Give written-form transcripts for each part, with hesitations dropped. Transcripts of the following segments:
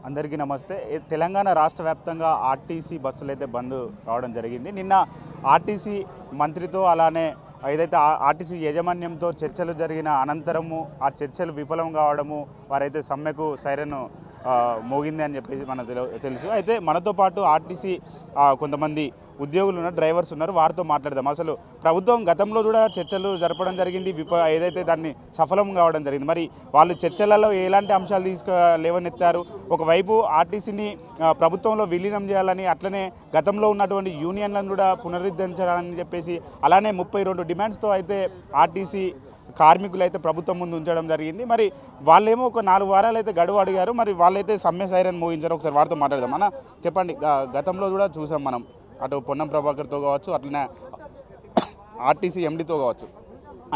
అందరికీ నమస్తే. తెలంగాణ రాష్ట్ర వ్యాప్తంగా ఆర్టీసీ బస్సులు అయితే బంద్ కావడం జరిగింది. నిన్న ఆర్టీసీ మంత్రితో అలానే ఏదైతే ఆర్టీసీ యాజమాన్యంతో చర్చలు జరిగిన అనంతరము ఆ చర్చలు విఫలం కావడము వారైతే సమ్మెకు సైరన్ మోగింది అని చెప్పేసి మనకు తెలుసు. అయితే మనతో పాటు ఆర్టీసీ కొంతమంది ఉద్యోగులు ఉన్నారు, డ్రైవర్స్ ఉన్నారు, వారితో మాట్లాడదాం. అసలు ప్రభుత్వం గతంలో కూడా చర్చలు జరపడం జరిగింది, ఏదైతే దాన్ని సఫలం కావడం జరిగింది. మరి వాళ్ళు చర్చలలో ఎలాంటి అంశాలు లేవనెత్తారు? ఒకవైపు ఆర్టీసీని ప్రభుత్వంలో విలీనం చేయాలని, అట్లనే గతంలో ఉన్నటువంటి యూనియన్లను కూడా పునరుద్ధరించాలని చెప్పేసి, అలానే 32 డిమాండ్స్తో అయితే ఆర్టీసీ కార్మికులు అయితే ప్రభుత్వం ముందు ఉంచడం జరిగింది. మరి వాళ్ళేమో ఒక 4 వారాలు అయితే గడువు అడిగారు. మరి వాళ్ళైతే సమ్మె సైరన్ మోగించారు. ఒకసారి వారితో మాట్లాడదాం. అన్న చెప్పండి, గతంలో కూడా చూసాం మనం, అటు పొన్నం ప్రభాకర్తో కావచ్చు, అట్లనే ఆర్టీసీ ఎండీతో కావచ్చు,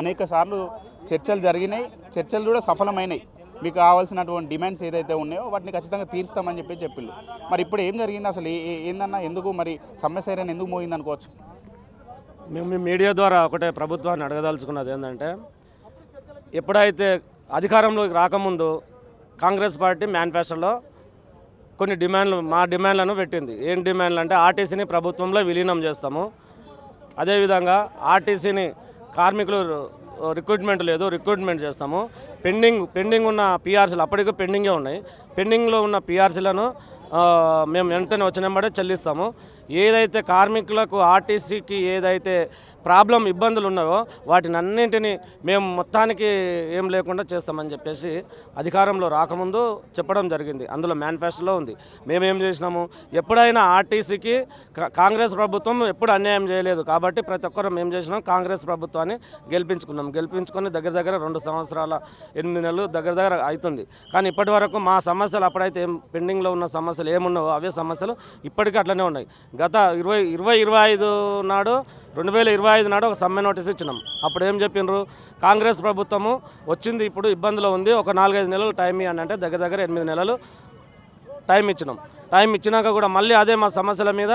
అనేక సార్లు చర్చలు జరిగినాయి, చర్చలు కూడా సఫలమైనాయి. మీకు కావాల్సినటువంటి డిమాండ్స్ ఏదైతే ఉన్నాయో వాటిని ఖచ్చితంగా తీరుస్తామని చెప్పిళ్ళు. మరి ఇప్పుడు ఏం జరిగింది అసలు? ఏందన్నా, ఎందుకు మరి సమ్మె సైరన్ ఎందుకు మోగింది అనుకోవచ్చు? మేము మీడియా ద్వారా ఒకటే ప్రభుత్వాన్ని అడగదలుచుకున్నది ఏంటంటే, ఎప్పుడైతే అధికారంలోకి రాకముందు కాంగ్రెస్ పార్టీ మేనిఫెస్టోలో కొన్ని మా డిమాండ్లను పెట్టింది. ఏం డిమాండ్లు అంటే, ఆర్టీసీని ప్రభుత్వంలో విలీనం చేస్తాము, అదేవిధంగా ఆర్టీసీని కార్మికులు రిక్రూట్మెంట్ లేదు, రిక్రూట్మెంట్ చేస్తాము, పెండింగ్ ఉన్న పీఆర్సీలు అప్పటికి పెండింగే ఉన్నాయి, పెండింగ్లో ఉన్న పీఆర్సీలను మేము వెంటనే వచ్చినప్పుడే చెల్లిస్తాము, ఏదైతే కార్మికులకు ఆర్టీసీకి ఏదైతే ఇబ్బందులు ఉన్నాయో వాటిని అన్నింటినీ మేము మొత్తానికి ఏం లేకుండా చేస్తామని చెప్పేసి అధికారంలో రాకముందు చెప్పడం జరిగింది. అందులో మేనిఫెస్టోలో ఉంది. మేమేం చేసినాము, ఎప్పుడైనా ఆర్టీసీకి కాంగ్రెస్ ప్రభుత్వం ఎప్పుడు అన్యాయం చేయలేదు కాబట్టి ప్రతి ఒక్కరు మేము చేసినాం, కాంగ్రెస్ ప్రభుత్వాన్ని గెలిపించుకొని దగ్గర 2 సంవత్సరాల 8 నెలలు దగ్గర అవుతుంది. కానీ ఇప్పటి వరకు మా సమస్యలు అప్పుడైతే పెండింగ్లో ఉన్న సమస్యలు ఏమున్నావో అవే సమస్యలు ఇప్పటికీ అట్లనే ఉన్నాయి. గత 2025 నాడు 2025 నాడు ఒక సమ్మె నోటీస్ ఇచ్చినాం. అప్పుడు ఏం చెప్పిండ్రు, కాంగ్రెస్ ప్రభుత్వము వచ్చింది, ఇప్పుడు ఇబ్బందిలో ఉంది, ఒక 4-5 నెలలు టైం ఇవ్వండి అంటే దగ్గర 8 నెలలు టైం ఇచ్చినాం. టైం ఇచ్చినాక కూడా మళ్ళీ అదే మా సమస్యల మీద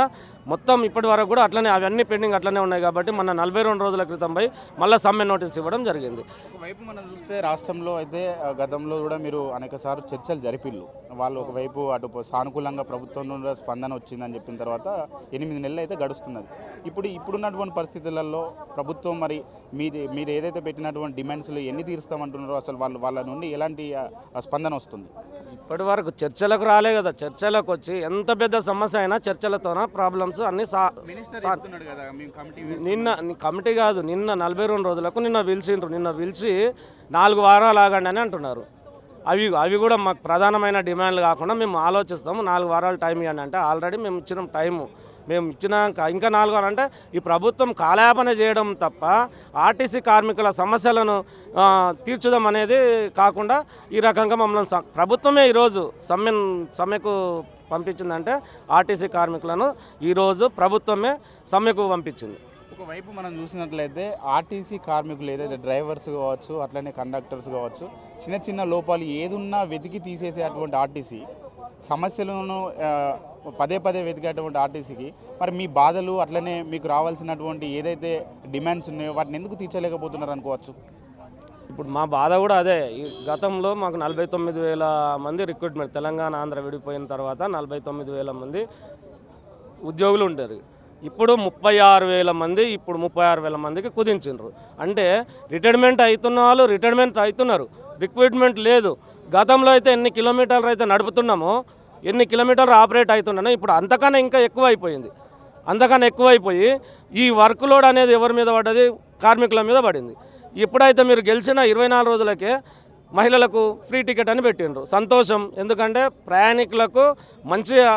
మొత్తం ఇప్పటి వరకు కూడా అట్లనే అవన్నీ పెండింగ్ అట్లనే ఉన్నాయి. కాబట్టి మన 42 రోజుల క్రితం పోయి మళ్ళీ సమ్మె నోటీస్ ఇవ్వడం జరిగింది. ఒకవైపు మనం చూస్తే రాష్ట్రంలో అయితే గతంలో కూడా మీరు అనేక సార్లు చర్చలు జరిపిళ్ళు. వాళ్ళు ఒకవైపు అటు సానుకూలంగా ప్రభుత్వం నుండి స్పందన వచ్చిందని చెప్పిన తర్వాత 8 నెలలు అయితే గడుస్తున్నది. ఇప్పుడున్నటువంటి పరిస్థితులలో ప్రభుత్వం మరి మీరు ఏదైతే పెట్టినటువంటి డిమాండ్స్లో ఎన్ని తీరుస్తామంటున్నారో అసలు వాళ్ళ నుండి ఎలాంటి స్పందన వస్తుంది? ఇప్పటి వరకు చర్చలకు రాలే కదా. చర్చలకు వచ్చి ఎంత పెద్ద సమస్య అయినా చర్చలతోన ప్రాబ్లమ్స్ అన్ని నిన్న కమిటీ కాదు, నిన్న 42 రోజులకు నిన్న పిలిచిండ్రు. నిన్న పిలిచి 4 వారాలు ఆగండి అని అంటున్నారు. అవి కూడా మాకు ప్రధానమైన డిమాండ్లు కాకుండా మేము ఆలోచిస్తాము, 4 వారాలు టైం ఇవ్వండి అంటే ఆల్రెడీ మేము ఇచ్చిన టైము మేము ఇచ్చినాక ఇంకా 4 వారాలు అంటే ఈ ప్రభుత్వం కాలయాపన చేయడం తప్ప ఆర్టీసీ కార్మికుల సమస్యలను తీర్చుదాం అనేది కాకుండా ఈ రకంగా మమ్మల్ని ప్రభుత్వమే ఈరోజు సమ్మెకు పంపించిందంటే ఆర్టీసీ కార్మికులను ఈరోజు ప్రభుత్వమే సమ్మెకు పంపించింది. ఒకవైపు మనం చూసినట్లయితే ఆర్టీసీ కార్మికులు ఏదైతే డ్రైవర్స్ కావచ్చు, అట్లనే కండక్టర్స్ కావచ్చు, చిన్న లోపాలు ఏదున్నా వెతికి తీసేసే అటువంటి ఆర్టీసీ, సమస్యలను పదే వెతికేటువంటి ఆర్టీసీకి మరి మీ బాధలు అట్లనే మీకు రావాల్సినటువంటి ఏదైతే డిమాండ్స్ ఉన్నాయో వాటిని ఎందుకు తీర్చలేకపోతున్నారు అనుకోవచ్చు? ఇప్పుడు మా బాధ కూడా అదే. ఈ గతంలో మాకు 49,000 మంది రిక్రూట్మెంట్, తెలంగాణ ఆంధ్ర విడిపోయిన తర్వాత 49,000 మంది ఉద్యోగులు ఉంటారు. ఇప్పుడు 36,000 మంది, ఇప్పుడు 36,000 మందికి కుదించారు. అంటే రిటైర్మెంట్ అవుతున్న వాళ్ళు రిటైర్మెంట్ అవుతున్నారు, రిక్రూట్మెంట్ లేదు. గతంలో అయితే ఎన్ని కిలోమీటర్లు అయితే నడుపుతున్నామో, ఎన్ని కిలోమీటర్లు ఆపరేట్ అవుతున్నానో ఇప్పుడు అంతకన్నా ఇంకా ఎక్కువైపోయి ఈ వర్క్ లోడ్ అనేది ఎవరి మీద పడ్డది? కార్మికుల మీద పడింది. ఎప్పుడైతే మీరు గెలిచిన 24 రోజులకే మహిళలకు ఫ్రీ టికెట్ అని పెట్టిండ్రు. సంతోషం, ఎందుకంటే ప్రయాణికులకు మంచిగా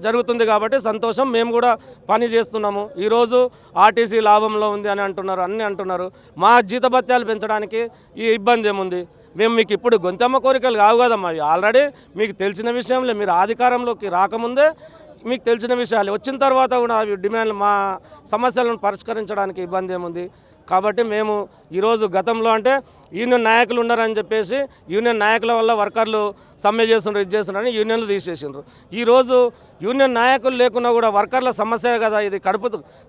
జరుగుతుంది కాబట్టి సంతోషం. మేము కూడా పని చేస్తున్నాము. ఈరోజు ఆర్టీసీ లాభంలో ఉంది అని అంటున్నారు. మా జీతభత్యాలు పెంచడానికి ఈ ఇబ్బంది ఏముంది? మేము మీకు ఇప్పుడు గొంతమ్మ కోరికలు కావు కదమ్మా, ఆల్రెడీ మీకు తెలిసిన విషయంలో మీరు అధికారంలోకి రాకముందే మీకు తెలిసిన విషయాలు, వచ్చిన తర్వాత కూడా అవి డిమాండ్లు మా సమస్యలను పరిష్కరించడానికి ఇబ్బంది ఏముంది? కాబట్టి మేము ఈరోజు గతంలో అంటే యూనియన్ నాయకులు ఉన్నారని చెప్పేసి యూనియన్ నాయకుల వల్ల వర్కర్లు సమ్మె చేస్తున్నారు, ఇది చేస్తున్నారని యూనియన్లు తీసేసిండ్రు. ఈరోజు యూనియన్ నాయకులు లేకున్నా కూడా వర్కర్ల సమస్య కదా ఇది,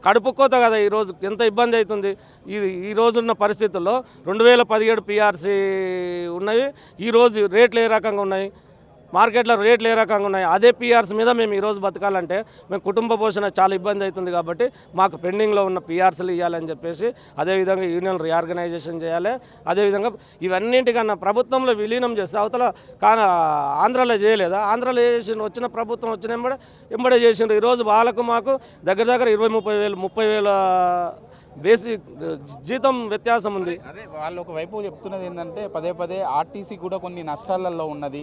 కడుపుకోత కదా. ఈరోజు ఎంత ఇబ్బంది అవుతుంది ఈ రోజున్న పరిస్థితుల్లో. 2017 పీఆర్సీ ఉన్నాయి, ఈరోజు రేట్లు ఏ రకంగా ఉన్నాయి? మార్కెట్లో రేట్లు ఏ రకంగా ఉన్నాయి, అదే పిఆర్స్ మీద మేము ఈరోజు బతకాలంటే మేము కుటుంబ పోషణ చాలా ఇబ్బంది అవుతుంది. కాబట్టి మాకు పెండింగ్లో ఉన్న పిఆర్సీలు ఇవ్వాలని చెప్పేసి, అదేవిధంగా యూనియన్ రీఆర్గనైజేషన్ చేయాలి. అదేవిధంగా ఇవన్నింటికన్నా ప్రభుత్వంలో విలీనం చేస్తే అవతల ఆంధ్రాలో చేయలేదా? ఆంధ్రాలో చేసిన వచ్చిన ప్రభుత్వం వచ్చిన ఎంబడే చేసిండ్రు. ఈరోజు వాళ్ళకు మాకు దగ్గర దగ్గర 20-30 వేల బేసిక్ జీతం వ్యత్యాసం ఉంది. అదే వాళ్ళు ఒకవైపు చెప్తున్నది ఏంటంటే పదే ఆర్టీసీ కూడా కొన్ని నష్టాలలో ఉన్నది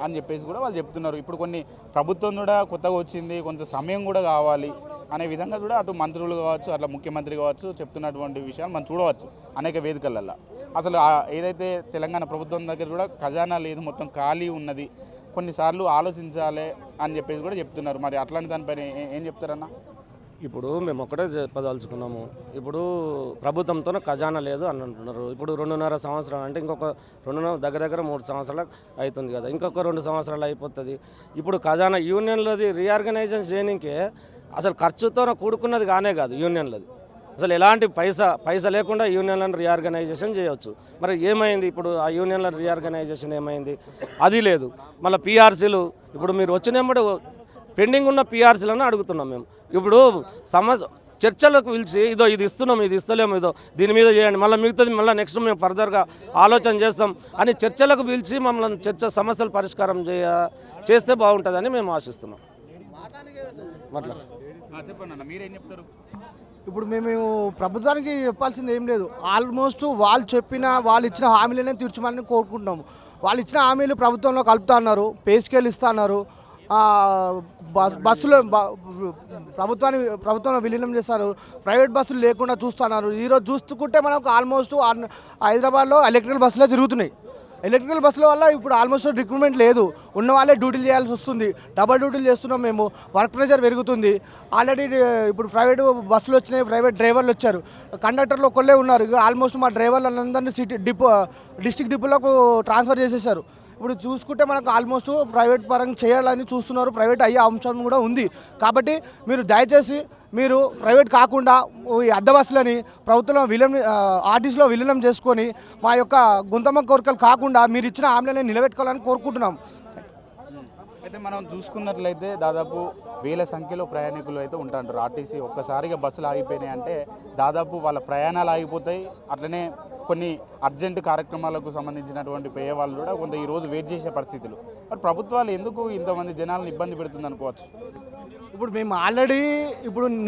అని చెప్పేసి కూడా వాళ్ళు చెప్తున్నారు. ఇప్పుడు కొన్ని ప్రభుత్వం కూడా కొత్తగా వచ్చింది, కొంత సమయం కూడా కావాలి అనే విధంగా కూడా అటు మంత్రులు కావచ్చు, అట్లా ముఖ్యమంత్రి కావచ్చు చెప్తున్నటువంటి విషయాలు మనం చూడవచ్చు అనేక వేదికలలో. అసలు ఏదైతే తెలంగాణ ప్రభుత్వం దగ్గర కూడా ఖజానా లేదు, మొత్తం ఖాళీ ఉన్నది, కొన్నిసార్లు ఆలోచించాలి అని చెప్పేసి కూడా చెప్తున్నారు. మరి అట్లాంటి దానిపైన ఏం చెప్తారన్న? ఇప్పుడు మేము ఒక్కటే చెప్పదలుచుకున్నాము. ఇప్పుడు ప్రభుత్వంతో ఖజానా లేదు అని అంటున్నారు. ఇప్పుడు 2.5 సంవత్సరాలు అంటే ఇంకొక దగ్గర 3 సంవత్సరాలు అవుతుంది కదా, ఇంకొక 2 సంవత్సరాలు అయిపోతుంది. ఇప్పుడు ఖజానా యూనియన్లది రీఆర్గనైజేషన్ చేయడానికి అసలు ఖర్చుతో కూడుకున్నది కానే కాదు. యూనియన్లది అసలు ఎలాంటి పైసా లేకుండా యూనియన్లను రీఆర్గనైజేషన్ చేయవచ్చు. మరి ఏమైంది? ఇప్పుడు ఆ యూనియన్ల రీఆర్గనైజేషన్ ఏమైంది? అది లేదు. మళ్ళీ పిఆర్సీలు ఇప్పుడు మీరు వచ్చినప్పుడు పెండింగ్ ఉన్న పిఆర్సీలను అడుగుతున్నాం మేము. ఇప్పుడు చర్చలకు పిలిచి ఇది ఇస్తున్నాం, ఇది ఇస్తలేము, దీని మీద చేయండి, మళ్ళీ మిగతాది మళ్ళీ నెక్స్ట్ మేము ఫర్దర్గా ఆలోచన చేస్తాం అని చర్చలకు పిలిచి మమ్మల్ని సమస్యలు పరిష్కారం చేస్తే బాగుంటుందని మేము ఆశిస్తున్నాం. చెప్పండి, మీరేం చెప్తారు? ఇప్పుడు మేము ప్రభుత్వానికి చెప్పాల్సింది ఏం లేదు. ఆల్మోస్ట్ వాళ్ళు ఇచ్చిన హామీలనే తీర్చమని కోరుకుంటున్నాము. వాళ్ళు ఇచ్చిన హామీలు ప్రభుత్వంలో కలుపుతున్నారు, పే స్కేల్ ఇస్తున్నారు, బస్సులు ప్రభుత్వంలో విలీనం చేస్తారు, ప్రైవేట్ బస్సులు లేకుండా చూస్తున్నారు. ఈరోజు చూసుకుంటే మనకు ఆల్మోస్ట్ హైదరాబాద్లో ఎలక్ట్రికల్ బస్సులే తిరుగుతున్నాయి. ఎలక్ట్రికల్ బస్సుల వల్ల ఇప్పుడు ఆల్మోస్ట్ రిక్రూట్మెంట్ లేదు, ఉన్న వాళ్ళే డ్యూటీలు చేయాల్సి వస్తుంది. డబల్ డ్యూటీలు చేస్తున్నాం మేము, వర్క్ ప్రెషర్ పెరుగుతుంది. ఆల్రెడీ ఇప్పుడు ప్రైవేట్ బస్సులు వచ్చినాయి, ప్రైవేట్ డ్రైవర్లు వచ్చారు, కండక్టర్లు ఒకళ్ళే ఉన్నారు. ఆల్మోస్ట్ మా డ్రైవర్లందరినీ డిస్ట్రిక్ట్ డిపోలకు ట్రాన్స్ఫర్ చేసేసారు. ఇప్పుడు చూసుకుంటే మనకు ఆల్మోస్ట్ ప్రైవేట్ పరంగా చేయాలని చూస్తున్నారు, ప్రైవేట్ అయ్యే అంశం కూడా ఉంది. కాబట్టి మీరు దయచేసి ప్రైవేట్ కాకుండా ఈ అద్దె బస్సులని ప్రభుత్వంలో ఆర్టీసీలో విలీనం చేసుకొని మా యొక్క గుంతమ్మ కోరికలు కాకుండా మీరు ఇచ్చిన హామీలను నిలబెట్టుకోవాలని కోరుకుంటున్నాం. అయితే మనం చూసుకున్నట్లయితే దాదాపు వేల సంఖ్యలో ప్రయాణికులు అయితే ఉంటారు. ఆర్టీసీ ఒక్కసారిగా బస్సులు ఆగిపోయినాయి అంటే దాదాపు వాళ్ళ ప్రయాణాలు ఆగిపోతాయి. అట్లనే కొన్ని అర్జెంటు కార్యక్రమాలకు సంబంధించినటువంటి పోయే వాళ్ళు కూడా కొంత ఈరోజు వెయిట్ చేసే పరిస్థితులు. మరి ప్రభుత్వాలు ఎందుకు ఇంతమంది జనాలను ఇబ్బంది పెడుతుంది అనుకోవచ్చు? ఇప్పుడు మేము ఆల్రెడీ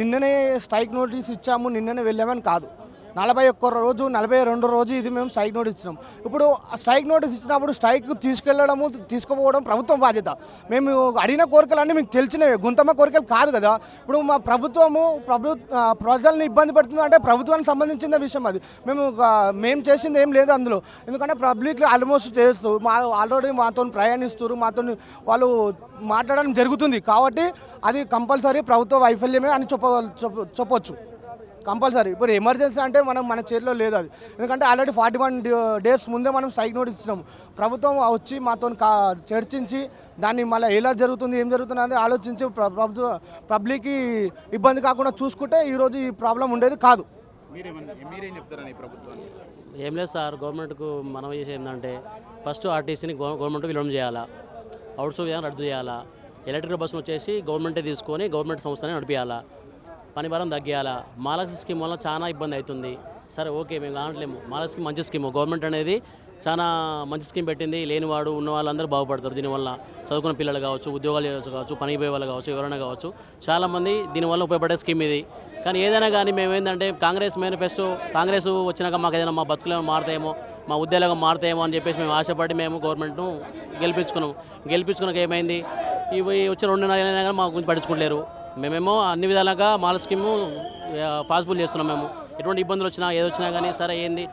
నిన్ననే స్ట్రైక్ నోటీస్ ఇచ్చాము, నిన్ననే వెళ్ళామని కాదు, 41 రోజు 42 రోజు ఇది మేము స్ట్రైక్ నోటీస్ ఇచ్చినాం. ఇప్పుడు స్ట్రైక్ నోటీస్ ఇచ్చినప్పుడు స్ట్రైక్ తీసుకుపోవడం ప్రభుత్వం బాధ్యత. మేము అడిగిన కోరికలన్నీ మీకు తెలిసినవి, గుంతమ్మ కోరికలు కాదు కదా. ఇప్పుడు మా ప్రజల్ని ఇబ్బంది పెడుతుంది అంటే ప్రభుత్వానికి సంబంధించిన విషయం అది. మేము చేసింది ఏం లేదు అందులో. ఎందుకంటే పబ్లిక్ ఆల్మోస్ట్ చేస్తూ ఆల్రెడీ మాతో ప్రయాణిస్తారు, మాతో వాళ్ళు మాట్లాడడం జరుగుతుంది. కాబట్టి అది కంపల్సరీ ప్రభుత్వ వైఫల్యమే అని చెప్పవచ్చు, కంపల్సరీ. ఇప్పుడు ఎమర్జెన్సీ అంటే మన చేతిలో లేదు అది. ఎందుకంటే ఆల్రెడీ 41 డేస్ ముందే మనం స్ట్రైక్ నోటీస్ ఇచ్చినాము. ప్రభుత్వం వచ్చి మాతో చర్చించి దాన్ని మళ్ళీ ఎలా జరుగుతుంది, ఏం జరుగుతుంది అనేది ఆలోచించి పబ్లిక్కి ఇబ్బంది కాకుండా చూసుకుంటే ఈరోజు ఈ ప్రాబ్లం ఉండేది కాదు. మీరేం చెప్తారని ప్రభుత్వాన్ని? ఏం లేదు సార్, గవర్నమెంట్కు మనం చేసేది ఏంటంటే ఫస్ట్ ఆర్టీసీని గవర్నమెంట్ విలీనం చేయాలా, అవుట్సోర్స్ విధానం రద్దు చేయాలా, ఎలక్ట్రికల్ బస్సులు వచ్చేసి గవర్నమెంటే తీసుకొని గవర్నమెంట్ సంస్థనే నడిపించాలా, పని భారం తగ్గియాలా. మహాలక్ష్మి స్కీమ్ వల్ల చాలా ఇబ్బంది అవుతుంది. సరే ఓకే, మేము కానట్లేము, మహాలక్ష్మి మంచి స్కీము, గవర్నమెంట్ అనేది చాలా మంచి స్కీమ్ పెట్టింది. లేనివాడు ఉన్న వాళ్ళందరూ బాగుపడతారు దీనివల్ల. చదువుకున్న పిల్లలు కావచ్చు, ఉద్యోగాలు కావచ్చు, పనికి పోయే వాళ్ళు కావచ్చు, ఎవరైనా కావచ్చు, చాలామంది దీనివల్ల ఉపయోగపడే స్కీమ్ ఇది. కానీ ఏదైనా కానీ మేము ఏంటంటే కాంగ్రెస్ వచ్చినాక మాకు ఏదైనా మా బతుకులు మారుతాయేమో, మా ఉద్యోగం మారుతాయేమో అని చెప్పేసి మేము ఆశపడి మేము గవర్నమెంట్ను గెలిపించుకున్నాక ఏమైంది, ఇవి వచ్చి 2 నెలలైనా కానీ మా గురించి పట్టించుకోలేరు. మేమేమో అన్ని విధాలుగా మాల స్కీము పాసిబుల్ చేస్తున్నాం. మేము ఎటువంటి ఇబ్బందులు వచ్చినా ఏదొచ్చినా కానీ సరే ఏంది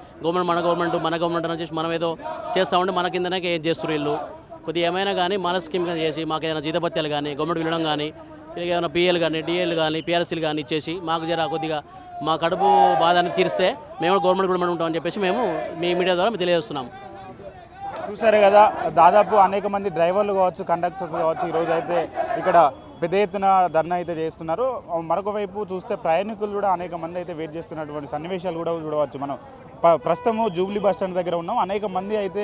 మన గవర్నమెంట్ అని చెప్పి మనం ఏదో చేస్తామంటే మన కిందనే ఏం చేస్తారు వీళ్ళు. కొద్దిగా ఏమైనా కానీ మాల స్కీమ్ చేసి మాకు ఏదైనా జీతభత్యాలు కానీ గవర్నమెంట్ వినడం కానీ ఏమైనా పిఎల్ కానీ డిఎల్ కానీ పిఆర్సీలు కానీ ఇచ్చేసి మాకు కొద్దిగా మా కడుపు బాధని తీరిస్తే మేము గవర్నమెంట్ ఉంటామని చెప్పేసి మేము మీ మీడియా ద్వారా తెలియజేస్తున్నాము. చూసారు కదా, దాదాపు అనేక మంది డ్రైవర్లు కావచ్చు, కండక్టర్స్ కావచ్చు, ఈరోజు అయితే ఇక్కడ పెద్ద ఎత్తున ధర్నా అయితే చేస్తున్నారు. మరొక వైపు చూస్తే ప్రయాణికులు కూడా అనేక మంది అయితే వెయిట్ చేస్తున్నటువంటి సన్నివేశాలు కూడా చూడవచ్చు. మనం ప్రస్తుతము జూబ్లీ బస్ స్టాండ్ దగ్గర ఉన్నాం. అనేక మంది అయితే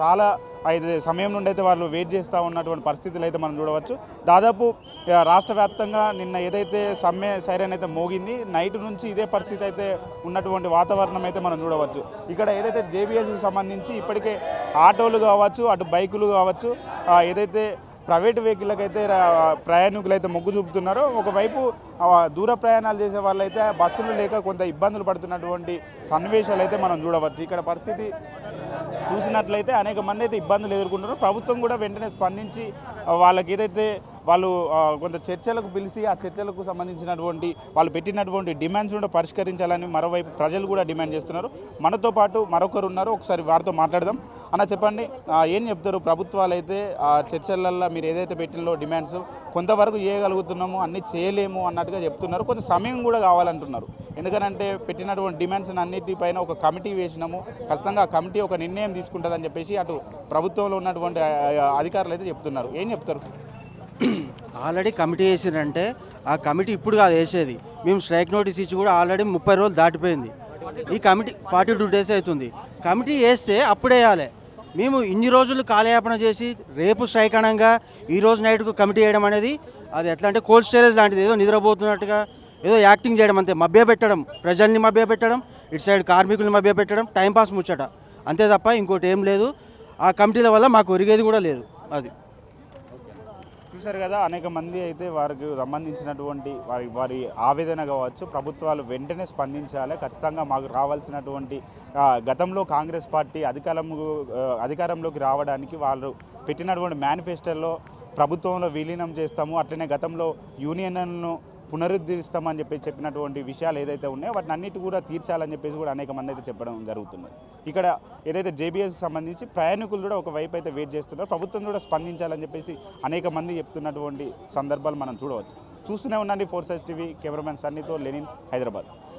చాలా అయితే సమయం నుండి అయితే వాళ్ళు వెయిట్ చేస్తూ ఉన్నటువంటి పరిస్థితులు అయితే మనం చూడవచ్చు. దాదాపు రాష్ట్ర వ్యాప్తంగా నిన్న ఏదైతే సమ్మె సైరన్ అయితే మోగింది, నైట్ నుంచి ఇదే పరిస్థితి అయితే ఉన్నటువంటి వాతావరణం అయితే మనం చూడవచ్చు. ఇక్కడ ఏదైతే జేబీఎస్కి సంబంధించి ఇప్పటికే ఆటోలు కావచ్చు, అటు బైకులు కావచ్చు, ఏదైతే ప్రైవేట్ వెహికల్కి అయితే ప్రయాణికులు అయితే మొగ్గు చూపుతున్నారో, ఒకవైపు దూర ప్రయాణాలు చేసే వాళ్ళైతే బస్సులు లేక కొంత ఇబ్బందులు పడుతున్నటువంటి సన్నివేశాలు అయితే మనం చూడవచ్చు. ఇక్కడ పరిస్థితి చూసినట్లయితే అనేక మంది అయితే ఇబ్బందులు ఎదుర్కొంటున్నారు. ప్రభుత్వం కూడా వెంటనే స్పందించి వాళ్ళకి ఏదైతే వాళ్ళు కొంత చర్చలకు పిలిచి ఆ చర్చలకు సంబంధించినటువంటి వాళ్ళు పెట్టినటువంటి డిమాండ్స్ కూడా పరిష్కరించాలని మరోవైపు ప్రజలు కూడా డిమాండ్ చేస్తున్నారు. మనతో పాటు మరొకరు ఉన్నారు, ఒకసారి వారితో మాట్లాడదాం. అన్న చెప్పండి, ఏం చెప్తారు? ప్రభుత్వాలు అయితే ఆ చర్చలల్లో మీరు ఏదైతే పెట్టినలో డిమాండ్స్ కొంతవరకు చేయగలుగుతున్నాము, అన్నీ చేయలేము అన్నట్టుగా చెప్తున్నారు. కొంత సమయం కూడా కావాలంటున్నారు. ఎందుకనంటే పెట్టినటువంటి డిమాండ్స్ అన్నిటిపైన ఒక కమిటీ వేసినాము, ఖచ్చితంగా ఆ కమిటీ ఒక నిర్ణయం తీసుకుంటుందని చెప్పేసి అటు ప్రభుత్వంలో ఉన్నటువంటి అధికారులు అయితే చెప్తున్నారు. ఏం చెప్తారు? ఆల్రెడీ కమిటీ వేసిందంటే ఆ కమిటీ ఇప్పుడు కాదు వేసేది. మేము స్ట్రైక్ నోటీస్ ఇచ్చి కూడా ఆల్రెడీ 30 రోజులు దాటిపోయింది. ఈ కమిటీ 42 డేస్ అవుతుంది. కమిటీ వేస్తే అప్పుడే వేయాలి. మేము ఇన్ని రోజులు కాలయాపన చేసి రేపు స్ట్రైక్ అనగా ఈరోజు నైట్కు కమిటీ వేయడం అనేది అది ఎట్లా అంటే కోల్డ్ స్టోరేజ్ లాంటిది, ఏదో నిద్రపోతున్నట్టుగా ఏదో యాక్టింగ్ చేయడం అంతే. మభ్యపెట్టడం, ప్రజల్ని మభ్యపెట్టడం, ఇటు సైడ్ కార్మికుల్ని మభ్యపెట్టడం, టైంపాస్ ముచ్చట అంతే తప్ప ఇంకోటి ఏం లేదు. ఆ కమిటీల వల్ల మాకు ఒరిగేది కూడా లేదు. అది చూశారు కదా, అనేక మంది అయితే వారికి సంబంధించినటువంటి వారి ఆవేదన కావచ్చు, ప్రభుత్వాలు వెంటనే స్పందించాలి, ఖచ్చితంగా మాకు రావాల్సినటువంటి గతంలో కాంగ్రెస్ పార్టీ అధికారంలోకి రావడానికి వాళ్ళు పెట్టినటువంటి మేనిఫెస్టోలో ప్రభుత్వంలో విలీనం చేస్తాము, అట్లనే గతంలో యూనియన్లను పునరుద్ధరిస్తామని చెప్పినటువంటి విషయాలు ఏదైతే ఉన్నాయో వాటిని అన్నిటి కూడా తీర్చాలని చెప్పేసి కూడా అనేక మంది అయితే చెప్పడం జరుగుతుంది. ఇక్కడ ఏదైతే జేబీఎస్కి సంబంధించి ప్రయాణికులు కూడా ఒకవైపు అయితే వెయిట్ చేస్తున్నారు, ప్రభుత్వం కూడా స్పందించాలని చెప్పేసి అనేక మంది చెప్తున్నటువంటి సందర్భాలు మనం చూడవచ్చు. చూస్తూనే ఉండండి 4 Sides TV. కెమెరామెన్ సన్నీతో లెనిన్, హైదరాబాద్.